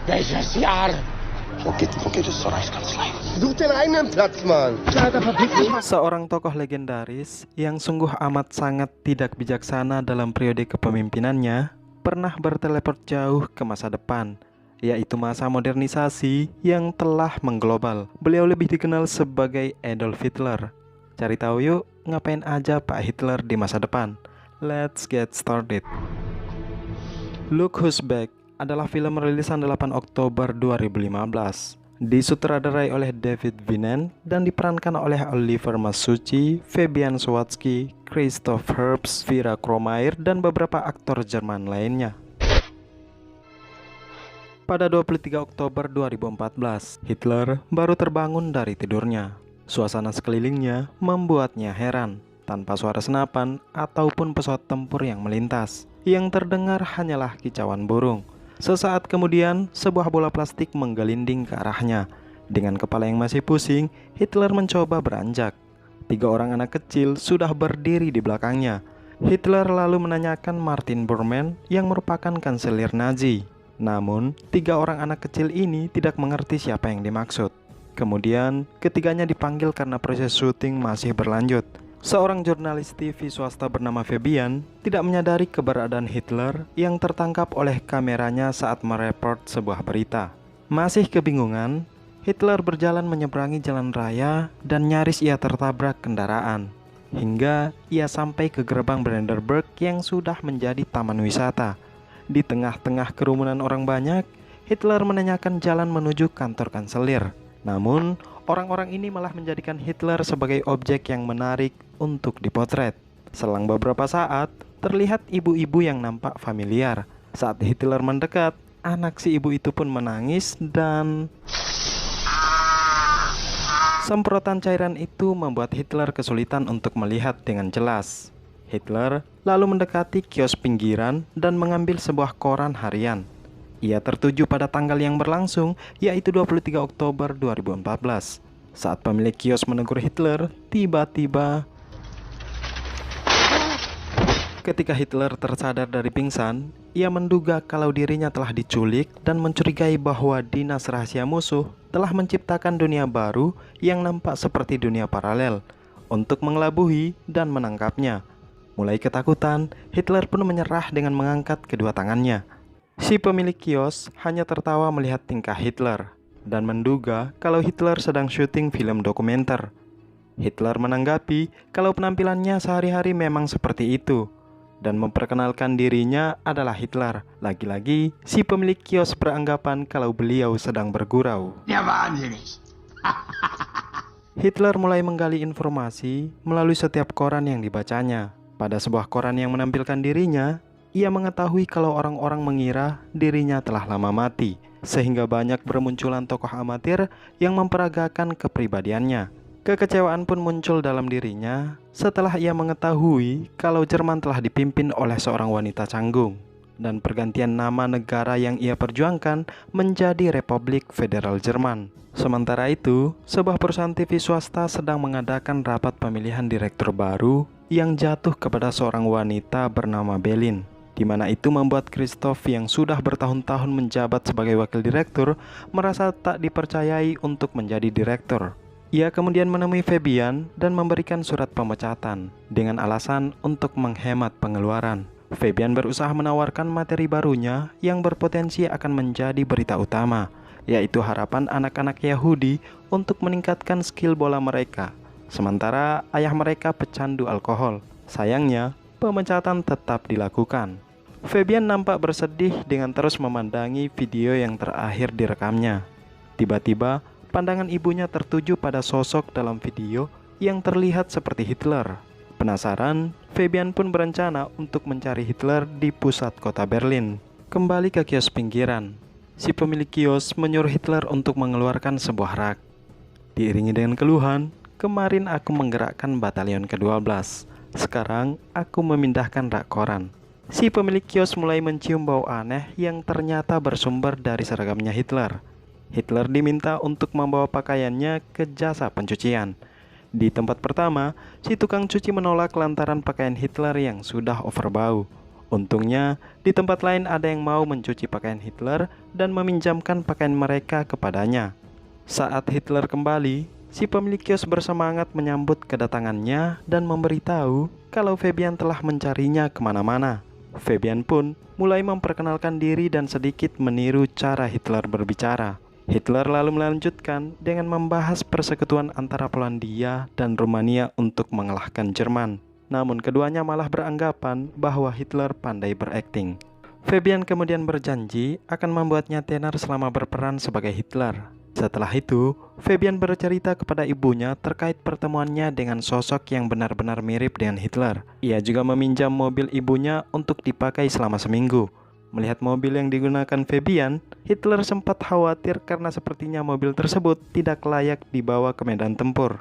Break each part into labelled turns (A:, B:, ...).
A: Welches Jahr?
B: Wo geht es zur Reichskanzlei?
C: Such den eigenen Platz, Mann.
D: Seorang tokoh legendaris yang sungguh amat sangat tidak bijaksana dalam periode kepemimpinannya pernah berteleport jauh ke masa depan, yaitu masa modernisasi yang telah mengglobal. Beliau lebih dikenal sebagai Adolf Hitler. Cari tahu yuk, ngapain aja Pak Hitler di masa depan? Let's get started. Look Who's Back adalah film rilisan 8 Oktober 2015. Disutradarai oleh David Vinnen dan diperankan oleh Oliver Masucci, Fabian Swatsky, Christoph Herbst, Vera Kromayer, dan beberapa aktor Jerman lainnya. Pada 23 Oktober 2014, Hitler baru terbangun dari tidurnya. Suasana sekelilingnya membuatnya heran. Tanpa suara senapan ataupun pesawat tempur yang melintas, yang terdengar hanyalah kicauan burung. Sesaat kemudian, sebuah bola plastik menggelinding ke arahnya. Dengan kepala yang masih pusing, Hitler mencoba beranjak. 3 orang anak kecil sudah berdiri di belakangnya. Hitler lalu menanyakan Martin Bormann yang merupakan kanselir Nazi. Namun, 3 orang anak kecil ini tidak mengerti siapa yang dimaksud. Kemudian, ketiganya dipanggil karena proses syuting masih berlanjut. Seorang jurnalis TV swasta bernama Fabian tidak menyadari keberadaan Hitler yang tertangkap oleh kameranya saat mereport sebuah berita. Masih kebingungan, Hitler berjalan menyeberangi jalan raya dan nyaris ia tertabrak kendaraan. Hingga ia sampai ke gerbang Brandenburg yang sudah menjadi taman wisata. Di tengah-tengah kerumunan orang banyak, Hitler menanyakan jalan menuju kantor kanselir. Namun, orang-orang ini malah menjadikan Hitler sebagai objek yang menarik untuk dipotret. Selang beberapa saat, terlihat ibu-ibu yang nampak familiar. Saat Hitler mendekat, anak si ibu itu pun menangis dan semprotan cairan itu membuat Hitler kesulitan untuk melihat dengan jelas. Hitler lalu mendekati kios pinggiran dan mengambil sebuah koran harian. Ia tertuju pada tanggal yang berlangsung, yaitu 23 Oktober 2014. Saat pemilik kios menegur Hitler, tiba-tiba ketika Hitler tersadar dari pingsan, ia menduga kalau dirinya telah diculik dan mencurigai bahwa dinas rahasia musuh telah menciptakan dunia baru yang nampak seperti dunia paralel untuk mengelabui dan menangkapnya. Mulai ketakutan, Hitler pun menyerah dengan mengangkat kedua tangannya. Si pemilik kios hanya tertawa melihat tingkah Hitler dan menduga kalau Hitler sedang syuting film dokumenter. Hitler menanggapi kalau penampilannya sehari-hari memang seperti itu dan memperkenalkan dirinya adalah Hitler. Lagi-lagi, si pemilik kios beranggapan kalau beliau sedang bergurau.
A: Der wahnsinnig.
D: Hitler mulai menggali informasi melalui setiap koran yang dibacanya. Pada sebuah koran yang menampilkan dirinya, ia mengetahui kalau orang-orang mengira dirinya telah lama mati, sehingga banyak bermunculan tokoh amatir yang memperagakan kepribadiannya. Kekecewaan pun muncul dalam dirinya setelah ia mengetahui kalau Jerman telah dipimpin oleh seorang wanita canggung, dan pergantian nama negara yang ia perjuangkan menjadi Republik Federal Jerman. Sementara itu, sebuah perusahaan TV swasta sedang mengadakan rapat pemilihan direktur baru yang jatuh kepada seorang wanita bernama Belin, di mana itu membuat Christoph yang sudah bertahun-tahun menjabat sebagai wakil direktur merasa tak dipercayai untuk menjadi direktur. Ia kemudian menemui Fabian dan memberikan surat pemecatan dengan alasan untuk menghemat pengeluaran. Fabian berusaha menawarkan materi barunya yang berpotensi akan menjadi berita utama, yaitu harapan anak-anak Yahudi untuk meningkatkan skill bola mereka. Sementara ayah mereka pecandu alkohol. Sayangnya, pemecatan tetap dilakukan. Fabian nampak bersedih dengan terus memandangi video yang terakhir direkamnya. Tiba-tiba, pandangan ibunya tertuju pada sosok dalam video yang terlihat seperti Hitler. Penasaran, Fabian pun berencana untuk mencari Hitler di pusat kota Berlin. Kembali ke kios pinggiran, si pemilik kios menyuruh Hitler untuk mengeluarkan sebuah rak. Diiringi dengan keluhan, kemarin aku menggerakkan batalion ke-12. Sekarang aku memindahkan rak koran. Si pemilik kios mulai mencium bau aneh yang ternyata bersumber dari seragamnya Hitler. Hitler diminta untuk membawa pakaiannya ke jasa pencucian. Di tempat pertama, si tukang cuci menolak lantaran pakaian Hitler yang sudah overbau. Untungnya, di tempat lain ada yang mau mencuci pakaian Hitler dan meminjamkan pakaian mereka kepadanya. Saat Hitler kembali, si pemilik kios bersemangat menyambut kedatangannya dan memberitahu kalau Fabian telah mencarinya kemana-mana. Fabian pun mulai memperkenalkan diri dan sedikit meniru cara Hitler berbicara. Hitler lalu melanjutkan dengan membahas persekutuan antara Polandia dan Rumania untuk mengalahkan Jerman. Namun keduanya malah beranggapan bahwa Hitler pandai berakting. Fabian kemudian berjanji akan membuatnya tenar selama berperan sebagai Hitler. Setelah itu, Fabian bercerita kepada ibunya terkait pertemuannya dengan sosok yang benar-benar mirip dengan Hitler. Ia juga meminjam mobil ibunya untuk dipakai selama seminggu. Melihat mobil yang digunakan Fabian, Hitler sempat khawatir karena sepertinya mobil tersebut tidak layak dibawa ke medan tempur.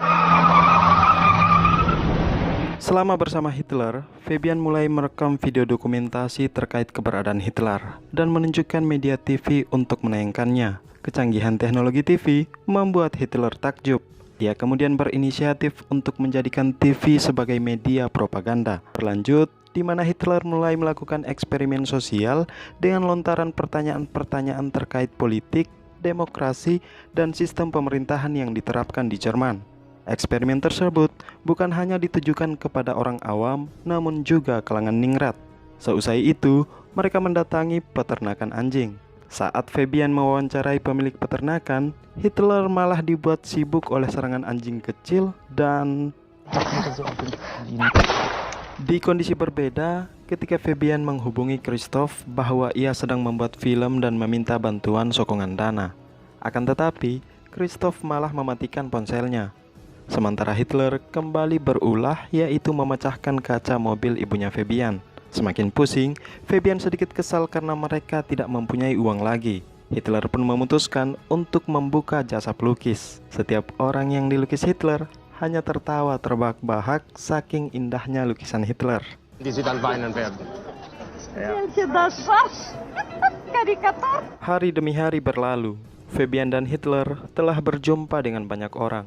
D: Selama bersama Hitler, Fabian mulai merekam video dokumentasi terkait keberadaan Hitler dan menunjukkan media TV untuk menayangkannya. Kecanggihan teknologi TV membuat Hitler takjub. Dia kemudian berinisiatif untuk menjadikan TV sebagai media propaganda. Berlanjut, di mana Hitler mulai melakukan eksperimen sosial dengan lontaran pertanyaan-pertanyaan terkait politik, demokrasi, dan sistem pemerintahan yang diterapkan di Jerman. Eksperimen tersebut bukan hanya ditujukan kepada orang awam, namun juga kalangan ningrat. Seusai itu, mereka mendatangi peternakan anjing. Saat Fabian mewawancarai pemilik peternakan, Hitler malah dibuat sibuk oleh serangan anjing kecil dan... Di kondisi berbeda, ketika Fabian menghubungi Christoph bahwa ia sedang membuat film dan meminta bantuan sokongan dana. Akan tetapi, Christoph malah mematikan ponselnya. Sementara Hitler kembali berulah, yaitu memecahkan kaca mobil ibunya Fabian. Semakin pusing, Fabian sedikit kesal karena mereka tidak mempunyai uang lagi. Hitler pun memutuskan untuk membuka jasa pelukis. Setiap orang yang dilukis Hitler hanya tertawa terbahak-bahak saking indahnya lukisan Hitler.
C: Die sie dann weinen werden.
D: Hari demi hari berlalu, Fabian dan Hitler telah berjumpa dengan banyak orang.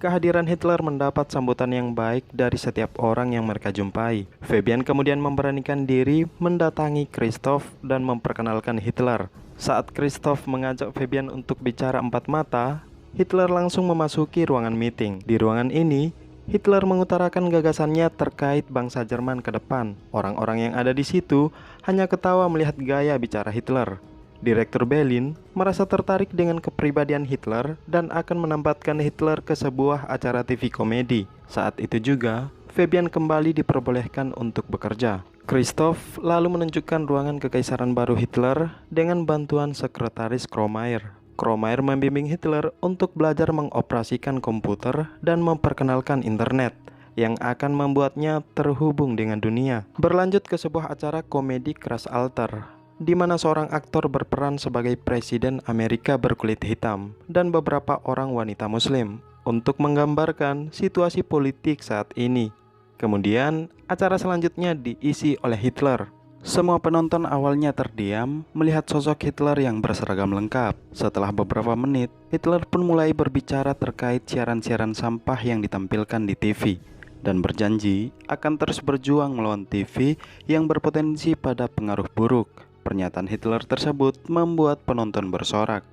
D: Kehadiran Hitler mendapat sambutan yang baik dari setiap orang yang mereka jumpai. Fabian kemudian memberanikan diri mendatangi Christoph dan memperkenalkan Hitler. Saat Christoph mengajak Fabian untuk bicara empat mata, Hitler langsung memasuki ruangan meeting. Di ruangan ini, Hitler mengutarakan gagasannya terkait bangsa Jerman ke depan. Orang-orang yang ada di situ hanya ketawa melihat gaya bicara Hitler. Direktur Berlin merasa tertarik dengan kepribadian Hitler dan akan menempatkan Hitler ke sebuah acara TV komedi. Saat itu juga, Fabian kembali diperbolehkan untuk bekerja. Christoph lalu menunjukkan ruangan kekaisaran baru Hitler dengan bantuan sekretaris Kromayer. Kromayer membimbing Hitler untuk belajar mengoperasikan komputer dan memperkenalkan internet yang akan membuatnya terhubung dengan dunia. Berlanjut ke sebuah acara komedi Crash Alter, di mana seorang aktor berperan sebagai presiden Amerika berkulit hitam dan beberapa orang wanita muslim untuk menggambarkan situasi politik saat ini. Kemudian, acara selanjutnya diisi oleh Hitler. Semua penonton awalnya terdiam melihat sosok Hitler yang berseragam lengkap. Setelah beberapa menit, Hitler pun mulai berbicara terkait siaran-siaran sampah yang ditampilkan di TV dan berjanji akan terus berjuang melawan TV yang berpotensi pada pengaruh buruk. Pernyataan Hitler tersebut membuat penonton bersorak.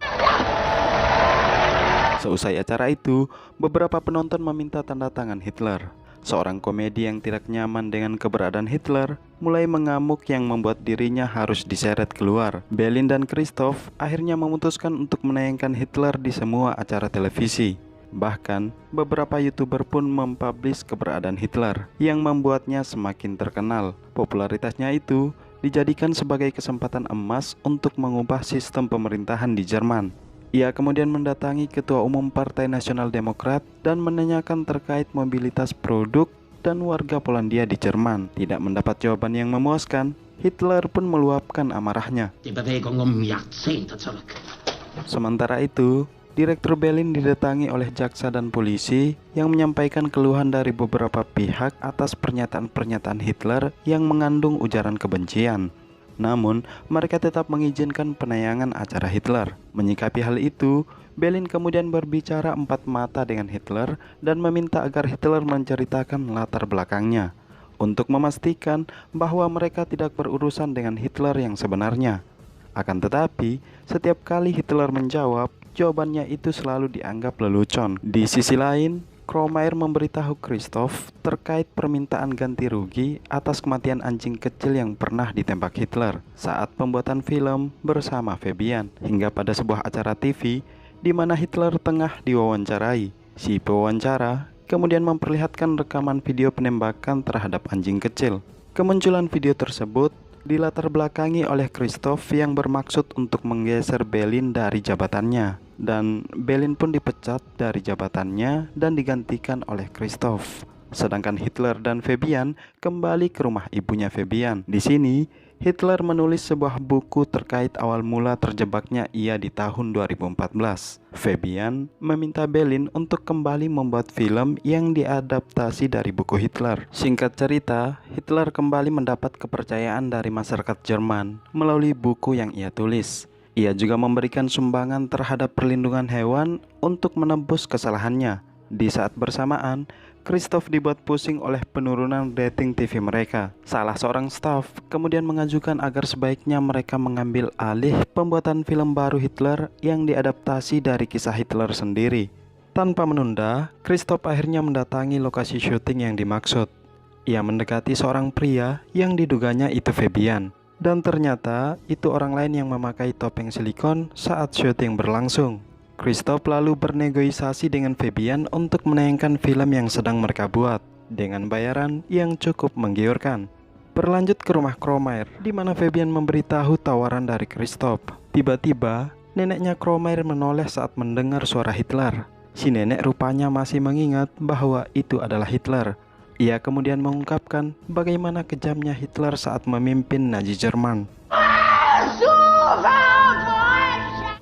D: Seusai acara itu, beberapa penonton meminta tanda tangan Hitler. Seorang komedi yang tidak nyaman dengan keberadaan Hitler mulai mengamuk yang membuat dirinya harus diseret keluar. Berlin dan Christoph akhirnya memutuskan untuk menayangkan Hitler di semua acara televisi. Bahkan, beberapa YouTuber pun mempublish keberadaan Hitler yang membuatnya semakin terkenal. Popularitasnya itu dijadikan sebagai kesempatan emas untuk mengubah sistem pemerintahan di Jerman. Ia kemudian mendatangi Ketua Umum Partai Nasional Demokrat dan menanyakan terkait mobilitas produk dan warga Polandia di Jerman. Tidak mendapat jawaban yang memuaskan, Hitler pun meluapkan amarahnya.
A: Die Bewegung Jahrzehnte zurück.
D: Sementara itu, Direktur Berlin didatangi oleh jaksa dan polisi yang menyampaikan keluhan dari beberapa pihak atas pernyataan-pernyataan Hitler yang mengandung ujaran kebencian. Namun, mereka tetap mengizinkan penayangan acara Hitler. Menyikapi hal itu, Berlin kemudian berbicara empat mata dengan Hitler dan meminta agar Hitler menceritakan latar belakangnya. untuk memastikan bahwa mereka tidak berurusan dengan Hitler yang sebenarnya. Akan tetapi, setiap kali Hitler menjawab, jawabannya itu selalu dianggap lelucon. Di sisi lain, Kromayer memberitahu Christoph terkait permintaan ganti rugi atas kematian anjing kecil yang pernah ditembak Hitler saat pembuatan film bersama Fabian, hingga pada sebuah acara TV di mana Hitler tengah diwawancarai. Si pewawancara kemudian memperlihatkan rekaman video penembakan terhadap anjing kecil. Kemunculan video tersebut dilatar belakangi oleh Christoph yang bermaksud untuk menggeser Belin dari jabatannya, dan Belin pun dipecat dari jabatannya dan digantikan oleh Christoph. Sedangkan Hitler dan Fabian kembali ke rumah ibunya Fabian. Di sini Hitler menulis sebuah buku terkait awal mula terjebaknya ia di tahun 2014. Fabian meminta Belin untuk kembali membuat film yang diadaptasi dari buku Hitler. Singkat cerita, Hitler kembali mendapat kepercayaan dari masyarakat Jerman melalui buku yang ia tulis. Ia juga memberikan sumbangan terhadap perlindungan hewan untuk menebus kesalahannya. Di saat bersamaan, Christoph dibuat pusing oleh penurunan rating TV mereka. Salah seorang staf kemudian mengajukan agar sebaiknya mereka mengambil alih pembuatan film baru Hitler yang diadaptasi dari kisah Hitler sendiri. Tanpa menunda, Christoph akhirnya mendatangi lokasi syuting yang dimaksud. Ia mendekati seorang pria yang diduganya itu Fabian, dan ternyata itu orang lain yang memakai topeng silikon saat syuting berlangsung. Christoph lalu bernegosiasi dengan Fabian untuk menayangkan film yang sedang mereka buat dengan bayaran yang cukup menggiurkan. Berlanjut ke rumah Kromayer, di mana Fabian memberitahu tawaran dari Christoph. Tiba-tiba, neneknya Kromayer menoleh saat mendengar suara Hitler. Si nenek rupanya masih mengingat bahwa itu adalah Hitler. Ia kemudian mengungkapkan bagaimana kejamnya Hitler saat memimpin Nazi Jerman.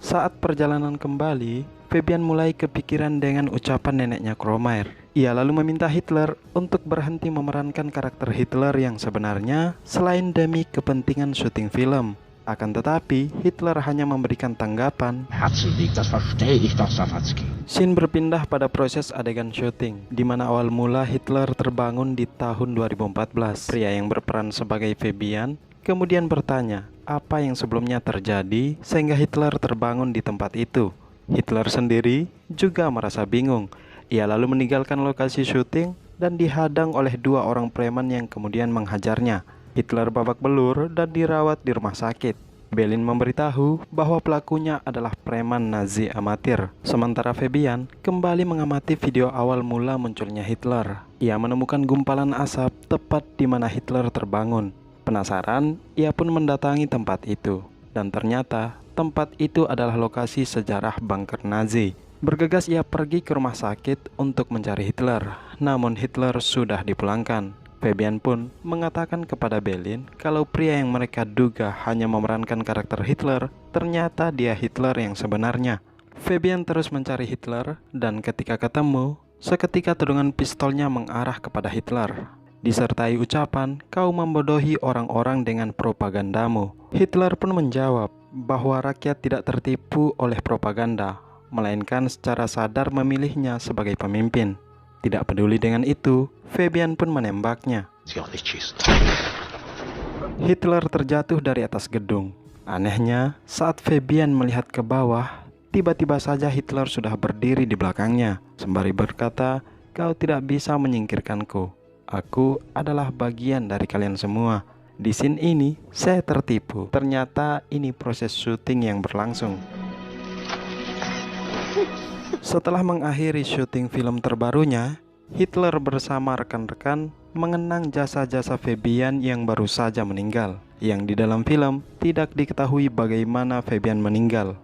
D: Saat perjalanan kembali, Fabian mulai kepikiran dengan ucapan neneknya Kromayer. Ia lalu meminta Hitler untuk berhenti memerankan karakter Hitler yang sebenarnya selain demi kepentingan syuting film. Akan tetapi, Hitler hanya memberikan tanggapan.
A: Herzen liegt, das verstehe ich doch, Sawatzki.
D: Scene berpindah pada proses adegan syuting, di mana awal mula Hitler terbangun di tahun 2014. Pria yang berperan sebagai Fabian kemudian bertanya apa yang sebelumnya terjadi sehingga Hitler terbangun di tempat itu. Hitler sendiri juga merasa bingung. Ia lalu meninggalkan lokasi syuting dan dihadang oleh dua orang preman yang kemudian menghajarnya. Hitler babak belur dan dirawat di rumah sakit. Belin memberitahu bahwa pelakunya adalah preman Nazi amatir. Sementara Fabian kembali mengamati video awal mula munculnya Hitler. Ia menemukan gumpalan asap tepat di mana Hitler terbangun. Penasaran, ia pun mendatangi tempat itu. Dan ternyata, tempat itu adalah lokasi sejarah bunker Nazi. Bergegas ia pergi ke rumah sakit untuk mencari Hitler. Namun Hitler sudah dipulangkan. Fabian pun mengatakan kepada Belin kalau pria yang mereka duga hanya memerankan karakter Hitler, ternyata dia Hitler yang sebenarnya. Fabian terus mencari Hitler, dan ketika ketemu, seketika tudungan pistolnya mengarah kepada Hitler. Disertai ucapan, kau membodohi orang-orang dengan propagandamu. Hitler pun menjawab bahwa rakyat tidak tertipu oleh propaganda, melainkan secara sadar memilihnya sebagai pemimpin. Tidak peduli dengan itu, Fabian pun menembaknya. Hitler terjatuh dari atas gedung. Anehnya, saat Fabian melihat ke bawah, tiba-tiba saja Hitler sudah berdiri di belakangnya, sembari berkata, kau tidak bisa menyingkirkanku. Aku adalah bagian dari kalian semua. Di scene ini, saya tertipu. Ternyata ini proses syuting yang berlangsung. Setelah mengakhiri syuting film terbarunya, Hitler bersama rekan-rekan mengenang jasa-jasa Fabian yang baru saja meninggal. Yang di dalam film tidak diketahui bagaimana Fabian meninggal.